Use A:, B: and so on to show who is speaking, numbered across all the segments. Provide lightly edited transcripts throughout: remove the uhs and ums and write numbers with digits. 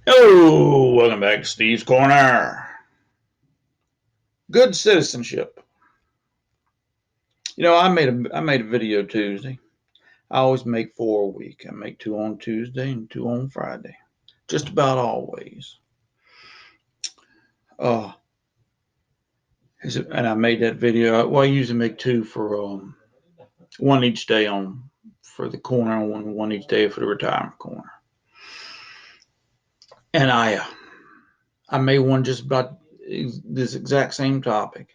A: Hello, welcome back to Steve's Corner. Good citizenship. I made a video Tuesday. I always make 4 a week. I make two on Tuesday and two on Friday, just about always. Uh, and I made that video. Well, I usually make two for one each day on for the corner, and one each day for the retirement corner. And I made one just about this exact same topic.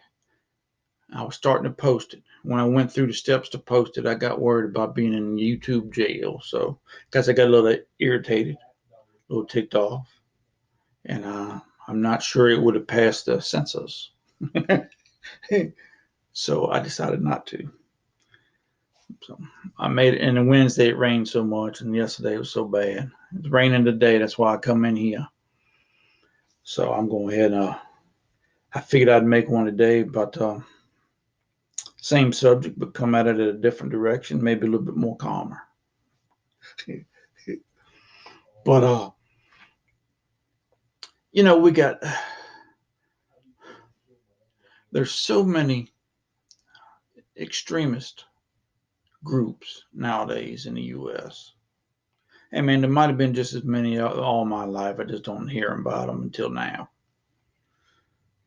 A: I was starting to post it. When I went through the steps to post it, I got worried about being in YouTube jail. So, because I got a little irritated, a little ticked off, and I'm not sure it would have passed the census. So I decided not to. So I made it. And then Wednesday it rained so much, and yesterday it was so bad. It's raining today. That's why I come in here. So I'm going ahead and I figured I'd make one today, but same subject, but come at it at a different direction, maybe a little bit more calmer. But we got there's so many extremist groups nowadays in the U.S. I mean, there might have been just as many all my life. I just don't hear about them until now.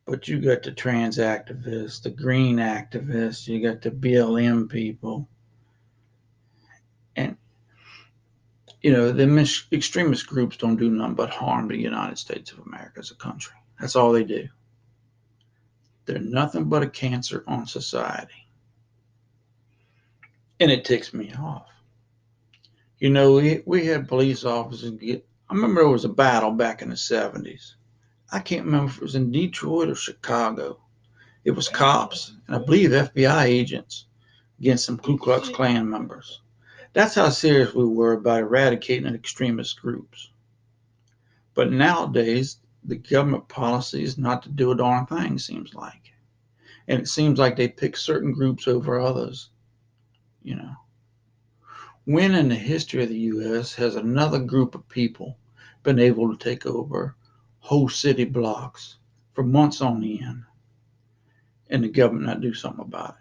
A: But you got the trans activists, the green activists, you got the BLM people, and the extremist groups don't do nothing but harm to the United States of America as a country. That's all they do. They're nothing but a cancer on society, and it ticks me off. We had police officers get. I remember there was a battle back in the 70s. I can't remember if it was in Detroit or Chicago. It was cops and I believe FBI agents against some Ku Klux Klan members. That's how serious we were about eradicating extremist groups. But nowadays, the government policy is not to do a darn thing, seems like. And it seems like they pick certain groups over others, you know. When in the history of the U.S. has another group of people been able to take over whole city blocks for months on end and the government not do something about it?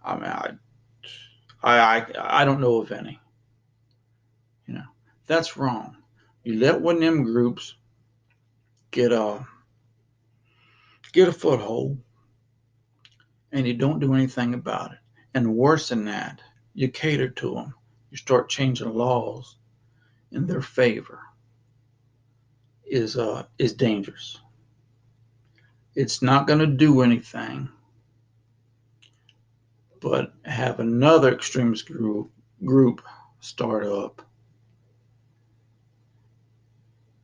A: I mean, I don't know of any. You know, that's wrong. You let one of them groups get a foothold, and you don't do anything about it. And worse than that, you cater to them. You start changing laws in their favor. Is dangerous. It's not going to do anything but have another extremist group start up,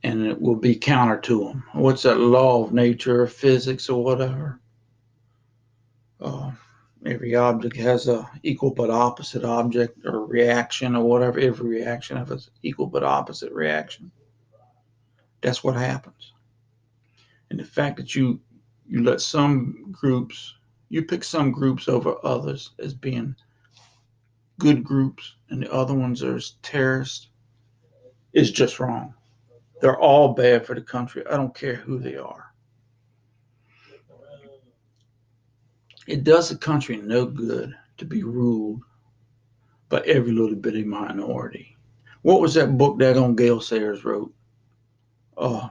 A: and it will be counter to them. What's that law of nature, or physics, or whatever? Uh, every object has a equal but opposite object or reaction or whatever. Every reaction has an equal but opposite reaction. That's what happens. And the fact that you let some groups you pick some groups over others as being good groups and the other ones are terrorists is just wrong. They're all bad for the country. I don't care who they are. It does the country no good to be ruled by every little bitty minority. What was that book that on Gail Sayers wrote? Uh,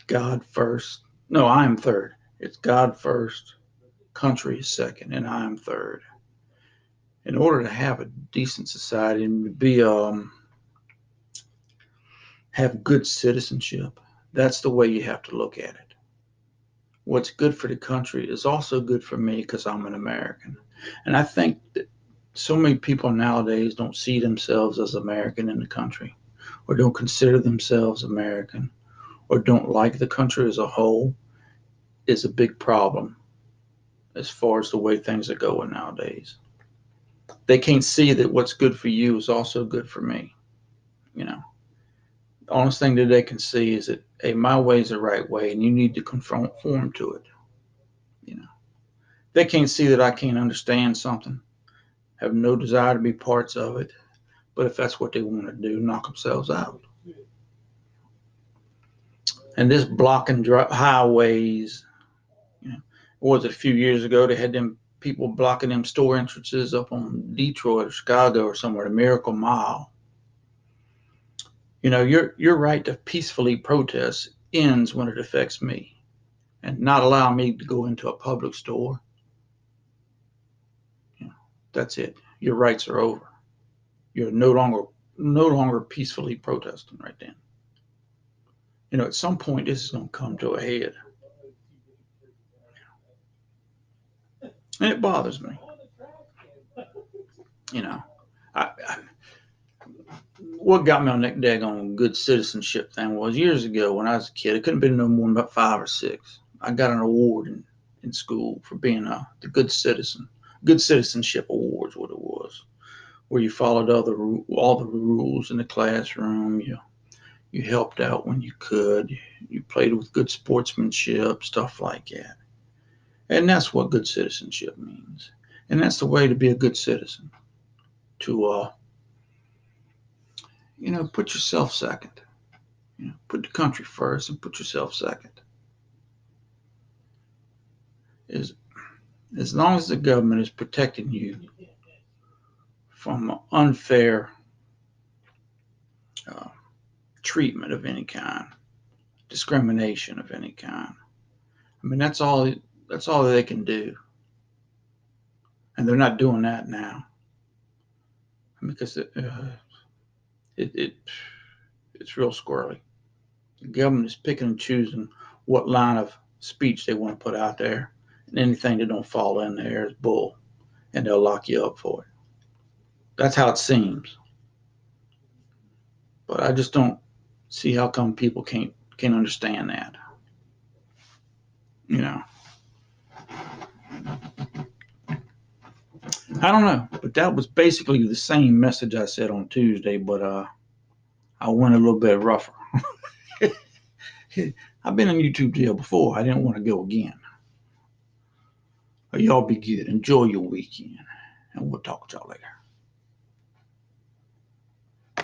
A: God first. No, I am third. It's God first, country is second, and I am third. In order to have a decent society and be have good citizenship, that's the way you have to look at it. What's good for the country is also good for me because I'm an American. And I think that so many people nowadays don't see themselves as American in the country or don't consider themselves American or don't like the country as a whole is a big problem as far as the way things are going nowadays. They can't see that what's good for you is also good for me. You know, the honest thing that they can see is that, hey, my way is the right way and you need to conform to it. You know, they can't see that I can't understand something, have no desire to be parts of it, but if that's what they want to do, knock themselves out. And this blocking highways, you know, was it a few years ago they had them people blocking them store entrances up on Detroit or Chicago or somewhere, the Miracle Mile. Your right to peacefully protest ends when it affects me, and not allow me to go into a public store. That's it. Your rights are over. You're no longer peacefully protesting right then. At some point this is going to come to a head, and it bothers me. You know, I what got me on that daggone good citizenship thing was years ago when I was a kid. I couldn't have been no more than about 5 or 6. I got an award in school for being the good citizen. Good citizenship awards, what it was, where you followed all the rules in the classroom. You helped out when you could. You played with good sportsmanship, stuff like that. And that's what good citizenship means. And that's the way to be a good citizen. To put yourself second. Put the country first and put yourself second. As long as the government is protecting you from unfair uh, treatment of any kind, discrimination of any kind. I mean, that's all. That's all they can do, and they're not doing that now because it it's real squirrely. The government is picking and choosing what line of speech they want to put out there, and anything that don't fall in there is bull, and they'll lock you up for it. That's how it seems. But I just don't see how come people can't understand that. You know, I don't know, but that was basically the same message I said on Tuesday, but I went a little bit rougher. I've been in YouTube jail before. I didn't want to go again. Y'all be good. Enjoy your weekend, and we'll talk to y'all later.